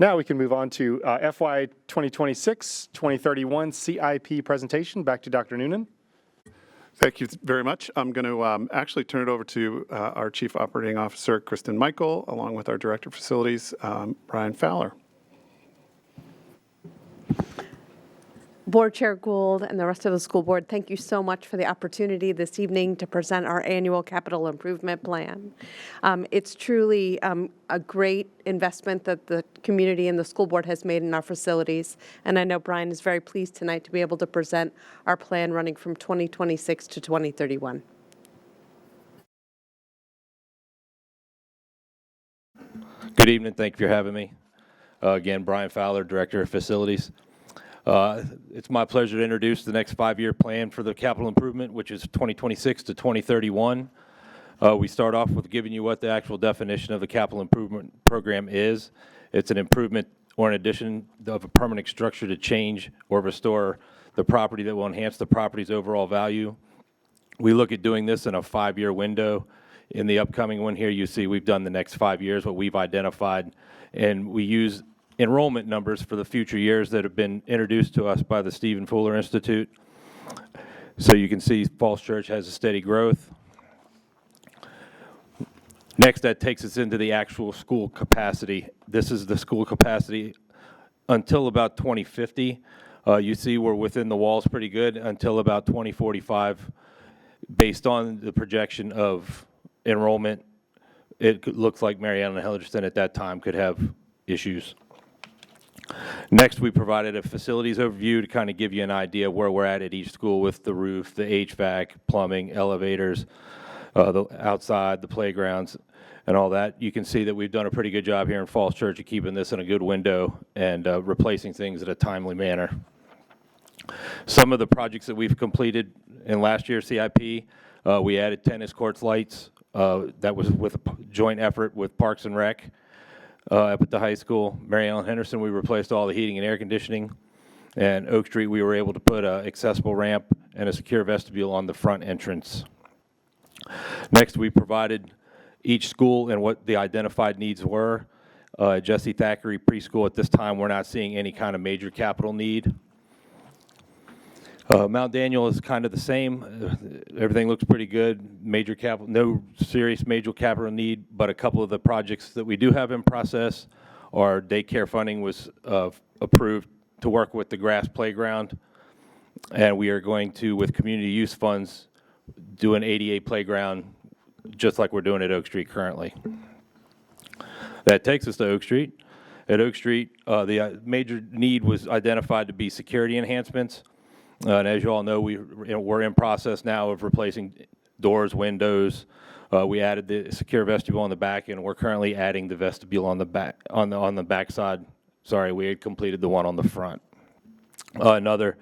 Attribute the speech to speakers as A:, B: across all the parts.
A: Now we can move on to FY 2026-2031 CIP presentation. Back to Dr. Noonan.
B: Thank you very much. I'm going to actually turn it over to our Chief Operating Officer, Kristen Michael, along with our Director of Facilities, Brian Fowler.
C: Board Chair Gould and the rest of the school board, thank you so much for the opportunity this evening to present our annual capital improvement plan. It's truly a great investment that the community and the school board has made in our facilities, and I know Brian is very pleased tonight to be able to present our plan running from 2026 to 2031.
D: Good evening. Thank you for having me. Again, Brian Fowler, Director of Facilities. It's my pleasure to introduce the next 5-year plan for the capital improvement, which is 2026 to 2031. We start off with giving you what the actual definition of the capital improvement program is. It's an improvement or an addition of a permanent structure to change or restore the property that will enhance the property's overall value. We look at doing this in a 5-year window. In the upcoming one here, you see we've done the next 5 years, what we've identified, and we use enrollment numbers for the future years that have been introduced to us by the Stephen Fuller Institute. So you can see Falls Church has a steady growth. Next, that takes us into the actual school capacity. This is the school capacity until about 2050. You see we're within the walls pretty good until about 2045. Based on the projection of enrollment, it looks like Mary Ellen Henderson at that time could have issues. Next, we provided a facilities overview to kind of give you an idea of where we're at each school with the roof, the HVAC, plumbing, elevators, the outside, the playgrounds, and all that. You can see that we've done a pretty good job here in Falls Church of keeping this in a good window and replacing things in a timely manner. Some of the projects that we've completed in last year's CIP, we added tennis courts lights. That was with a joint effort with Parks and Rec. Up at the high school. Mary Ellen Henderson, we replaced all the heating and air conditioning. And Oak Street, we were able to put an accessible ramp and a secure vestibule on the front entrance. Next, we provided each school and what the identified needs were. Jesse Thackeray Preschool, at this time, we're not seeing any kind of major capital need. Mount Daniel is kind of the same. Everything looks pretty good. Major capital, no serious major capital need, but a couple of the projects that we do have in process, our daycare funding was approved to work with the grass playground, and we are going to, with community use funds, do an ADA playground just like we're doing at Oak Street currently. That takes us to Oak Street. At Oak Street, the major need was identified to be security enhancements. And as you all know, we're in process now of replacing doors, windows. We added the secure vestibule on the back, and we're currently adding the vestibule on the back on the back side. Sorry, we had completed the one on the front. Another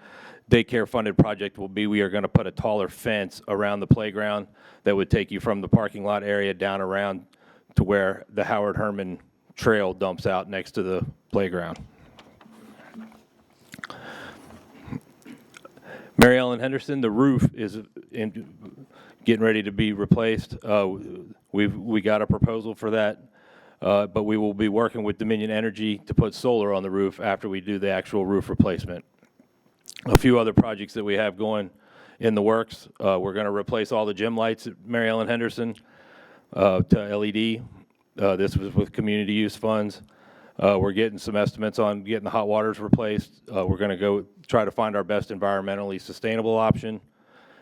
D: daycare funded project will be we are going to put a taller fence around the playground that would take you from the parking lot area down around to where the Howard Herman Trail dumps out next to the playground. Mary Ellen Henderson, the roof is getting ready to be replaced. We got a proposal for that, but we will be working with Dominion Energy to put solar on the roof after we do the actual roof replacement. A few other projects that we have going in the works. We're going to replace all the gym lights at Mary Ellen Henderson to LED. This was with community use funds. We're getting some estimates on getting the hot waters replaced. We're going to go try to find our best environmentally sustainable option,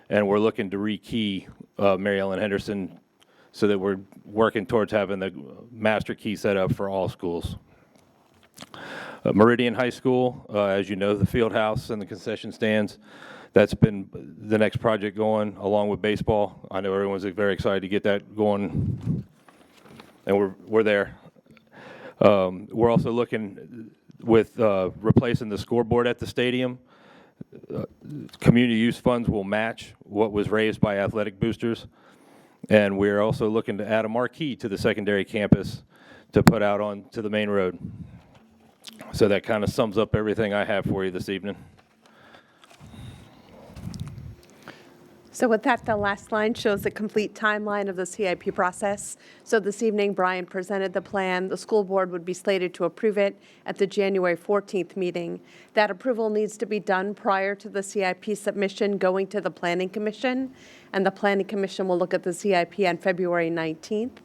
D: and we're looking to rekey Mary Ellen Henderson so that we're working towards having the master key set up for all schools. Meridian High School, as you know, the field house and the concession stands, that's been the next project going along with baseball. I know everyone's very excited to get that going, and we're there. We're also looking with replacing the scoreboard at the stadium. Community use funds will match what was raised by athletic boosters. And we're also looking to add a marquee to the secondary campus to put out onto the main road. So that kind of sums up everything I have for you this evening.
C: So with that, the last line shows the complete timeline of the CIP process. So this evening, Brian presented the plan. The school board would be slated to approve it at the January 14th meeting. That approval needs to be done prior to the CIP submission going to the Planning Commission, and the Planning Commission will look at the CIP on February 19th.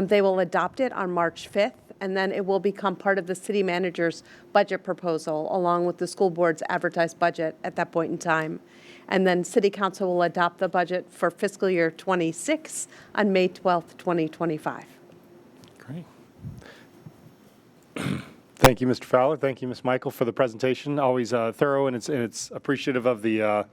C: They will adopt it on March 5th, and then it will become part of the city manager's budget proposal, along with the school board's advertised budget at that point in time. And then City Council will adopt the budget for fiscal year '26 on May 12th, 2025.
A: Great. Thank you, Mr. Fowler. Thank you, Ms. Michael, for the presentation. Always thorough, and it's appreciative of the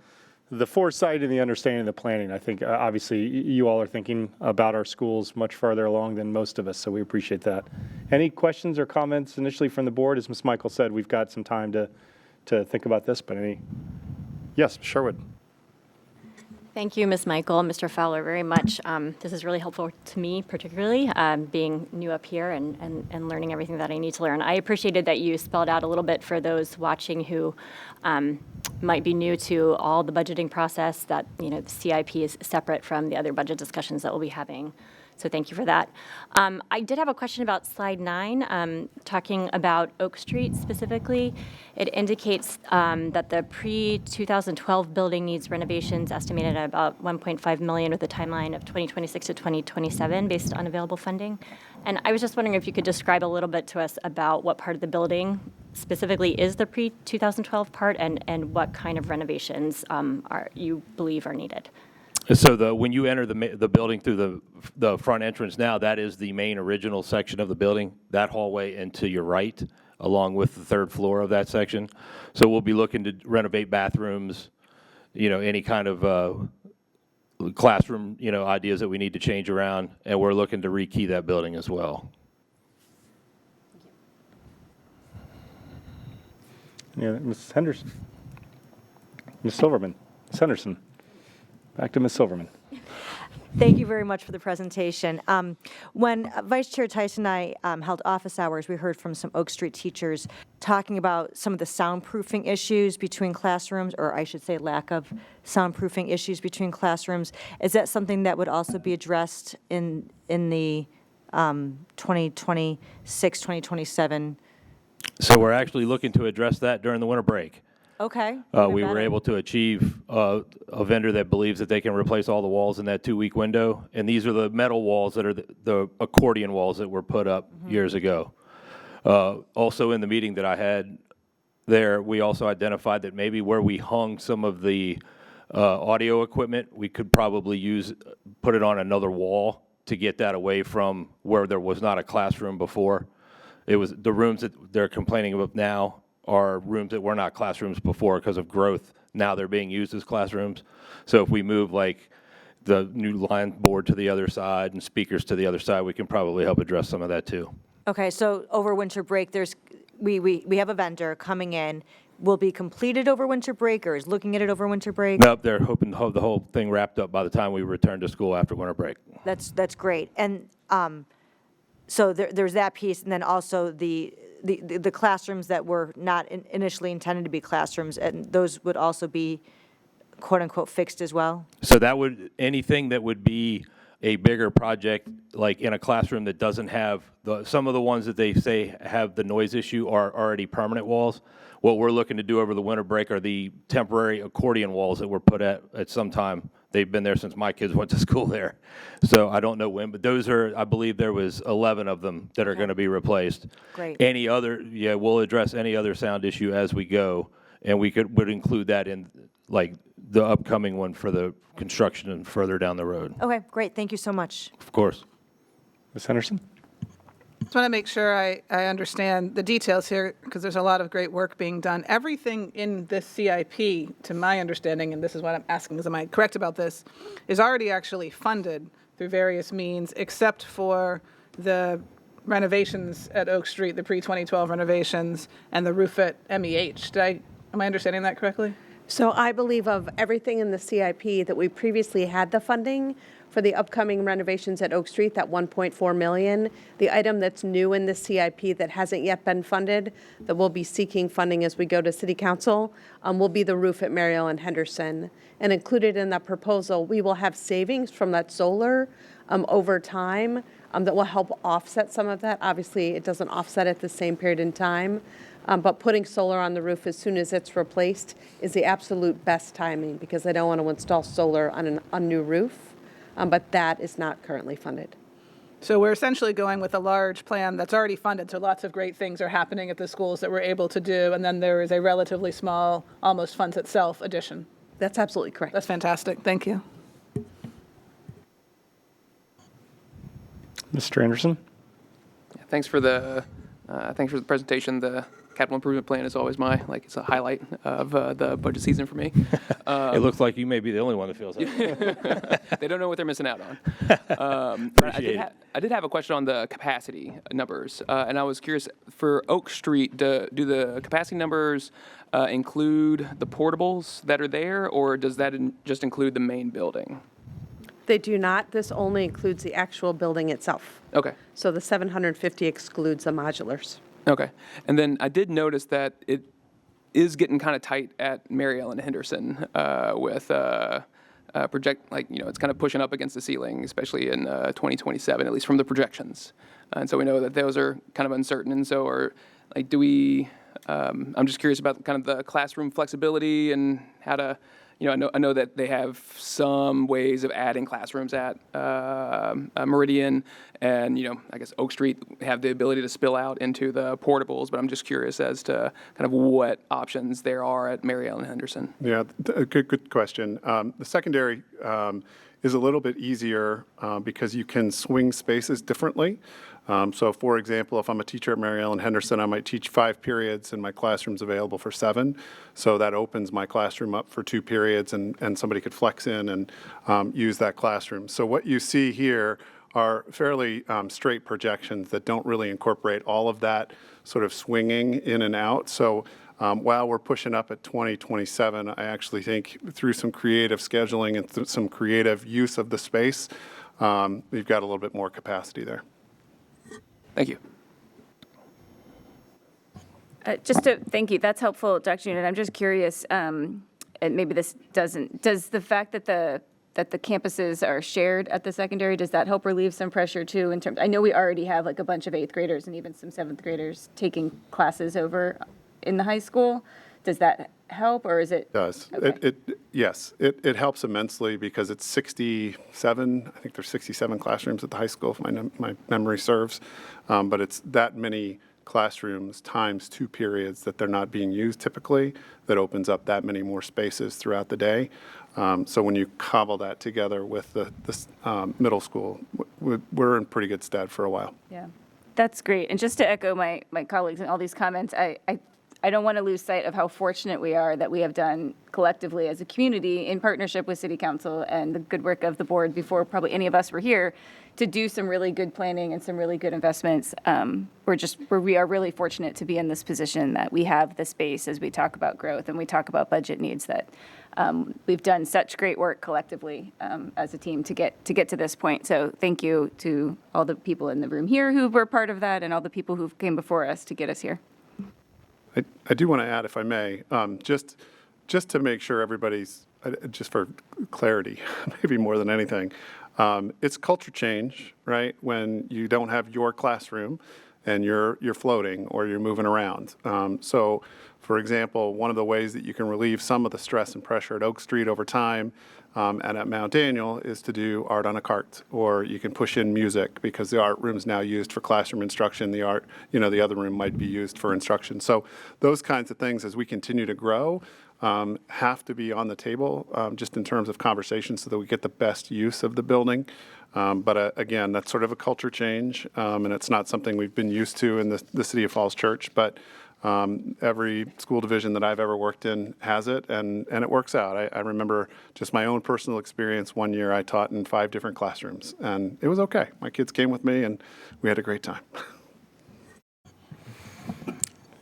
A: foresight and the understanding of the planning. I think, obviously, you all are thinking about our schools much farther along than most of us, so we appreciate that. Any questions or comments initially from the board? As Ms. Michael said, we've got some time to think about this, but any? Yes, Sherwood.
E: Thank you, Ms. Michael, Mr. Fowler, very much. This is really helpful to me, particularly being new up here and learning everything that I need to learn. I appreciated that you spelled out a little bit for those watching who might be new to all the budgeting process, that the CIP is separate from the other budget discussions that we'll be having. So thank you for that. I did have a question about slide 9, talking about Oak Street specifically. It indicates that the pre-2012 building needs renovations estimated at about $1.5 million with a timeline of 2026 to 2027 based on available funding. And I was just wondering if you could describe a little bit to us about what part of the building specifically is the pre-2012 part, and what kind of renovations you believe are needed.
D: So when you enter the building through the front entrance now, that is the main original section of the building, that hallway and to your right, along with the third floor of that section. So we'll be looking to renovate bathrooms, any kind of classroom, ideas that we need to change around, and we're looking to rekey that building as well.
A: Yeah, Ms. Henderson. Ms. Silverman. Ms. Henderson. Back to Ms. Silverman.
F: Thank you very much for the presentation. When Vice Chair Tyson and I held office hours, we heard from some Oak Street teachers talking about some of the soundproofing issues between classrooms, or I should say lack of soundproofing issues between classrooms. Is that something that would also be addressed in the 2026, 2027?
D: So we're actually looking to address that during the winter break.
F: Okay.
D: We were able to achieve a vendor that believes that they can replace all the walls in that 2-week window. And these are the metal walls that are the accordion walls that were put up years ago. Also in the meeting that I had there, we also identified that maybe where we hung some of the audio equipment, we could probably put it on another wall to get that away from where there was not a classroom before. It was the rooms that they're complaining about now are rooms that were not classrooms before because of growth. Now they're being used as classrooms. So if we move like the new line board to the other side and speakers to the other side, we can probably help address some of that too.
F: Okay, so over winter break, we have a vendor coming in. Will be completed over winter break, or is looking at it over winter break?
D: Nope, they're hoping to have the whole thing wrapped up by the time we return to school after winter break.
F: That's great. And so there's that piece, and then also the classrooms that were not initially intended to be classrooms, and those would also be quote-unquote fixed as well?
D: So anything that would be a bigger project, like in a classroom that doesn't have, some of the ones that they say have the noise issue are already permanent walls. What we're looking to do over the winter break are the temporary accordion walls that were put at some time. They've been there since my kids went to school there. So I don't know when, but those are, I believe there was 11 of them that are going to be replaced.
F: Great.
D: We'll address any other sound issue as we go, and would include that in like the upcoming one for the construction and further down the road.
F: Okay, great. Thank you so much.
D: Of course.
A: Ms. Henderson?
G: Just want to make sure I understand the details here, because there's a lot of great work being done. Everything in this CIP, to my understanding, and this is what I'm asking, is am I correct about this, is already actually funded through various means, except for the renovations at Oak Street, the pre-2012 renovations, and the roof at MEH. Am I understanding that correctly?
C: So I believe of everything in the CIP that we previously had the funding For the upcoming renovations at Oak Street, that $1.4 million, the item that's new in the CIP that hasn't yet been funded, that we'll be seeking funding as we go to City Council, will be the roof at Mary Ellen Henderson. And included in that proposal, we will have savings from that solar over time that will help offset some of that. Obviously, it doesn't offset at the same period in time, but putting solar on the roof as soon as it's replaced is the absolute best timing, because I don't want to install solar on a new roof. But that is not currently funded.
G: So we're essentially going with a large plan that's already funded, so lots of great things are happening at the schools that we're able to do, and then there is a relatively small, almost funds itself addition.
C: That's absolutely correct.
G: That's fantastic. Thank you.
A: Mr. Anderson?
H: Thanks for the presentation. The capital improvement plan is always it's a highlight of the budget season for me.
D: It looks like you may be the only one that feels that.
H: They don't know what they're missing out on.
D: Appreciate it.
H: I did have a question on the capacity numbers, and I was curious, for Oak Street, do the capacity numbers include the portables that are there, or does that just include the main building?
C: They do not. This only includes the actual building itself.
H: Okay.
C: So the 750 excludes the modulars.
H: Okay. And then I did notice that it is getting kind of tight at Mary Ellen Henderson with it's kind of pushing up against the ceiling, especially in 2027, at least from the projections. And so we know that those are kind of uncertain. And so I'm just curious about kind of the classroom flexibility and how to, I know that they have some ways of adding classrooms at Meridian, and I guess Oak Street have the ability to spill out into the portables. But I'm just curious as to kind of what options there are at Mary Ellen Henderson.
B: Yeah, good question. The secondary is a little bit easier because you can swing spaces differently. So, for example, if I'm a teacher at Mary Ellen Henderson, I might teach 5 periods and my classroom's available for 7. So that opens my classroom up for 2 periods, and somebody could flex in and use that classroom. So what you see here are fairly straight projections that don't really incorporate all of that sort of swinging in and out. So while we're pushing up at 2027, I actually think through some creative scheduling and through some creative use of the space, we've got a little bit more capacity there.
H: Thank you.
I: Thank you. That's helpful, Dr. Noonan. I'm just curious, and maybe this does the fact that the campuses are shared at the secondary, does that help relieve some pressure too in terms, I know we already have like a bunch of 8th graders and even some 7th graders taking classes over in the high school. Does that help, or is it?
B: It does.
I: Okay.
B: Yes, it helps immensely because it's 67, I think there's 67 classrooms at the high school if my memory serves. But it's that many classrooms times 2 periods that they're not being used typically that opens up that many more spaces throughout the day. So when you cobble that together with the middle school, we're in pretty good stead for a while.
I: Yeah, that's great. And just to echo my colleagues and all these comments, I don't want to lose sight of how fortunate we are that we have done collectively as a community in partnership with City Council and the good work of the board before probably any of us were here to do some really good planning and some really good investments. We are really fortunate to be in this position that we have the space as we talk about growth and we talk about budget needs, that we've done such great work collectively as a team to get to this point. So thank you to all the people in the room here who were part of that and all the people who came before us to get us here.
B: I do want to add, if I may, just to make sure everybody's, just for clarity, maybe more than anything, it's culture change, right? When you don't have your classroom and you're floating or you're moving around. So, for example, one of the ways that you can relieve some of the stress and pressure at Oak Street over time and at Mount Daniel is to do art on a cart, or you can push in music because the art room's now used for classroom instruction. The other room might be used for instruction. So those kinds of things, as we continue to grow, have to be on the table just in terms of conversation so that we get the best use of the building. But again, that's sort of a culture change, and it's not something we've been used to in the City of Falls Church, but every school division that I've ever worked in has it, and it works out. I remember just my own personal experience. One year I taught in 5 different classrooms, and it was okay. My kids came with me, and we had a great time.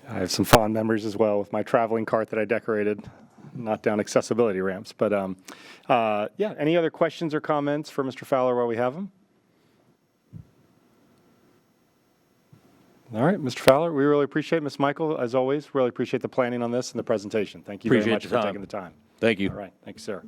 A: I have some fond memories as well with my traveling cart that I decorated knock down accessibility ramps. But yeah, any other questions or comments for Mr. Fowler while we have him? All right, Mr. Fowler, we really appreciate, Ms. Michael, as always, really appreciate the planning on this and the presentation. Thank you very
D: Appreciate
A: much
D: your
A: for
D: time.
A: taking the time.
D: Thank you.
A: All right, thanks, sir.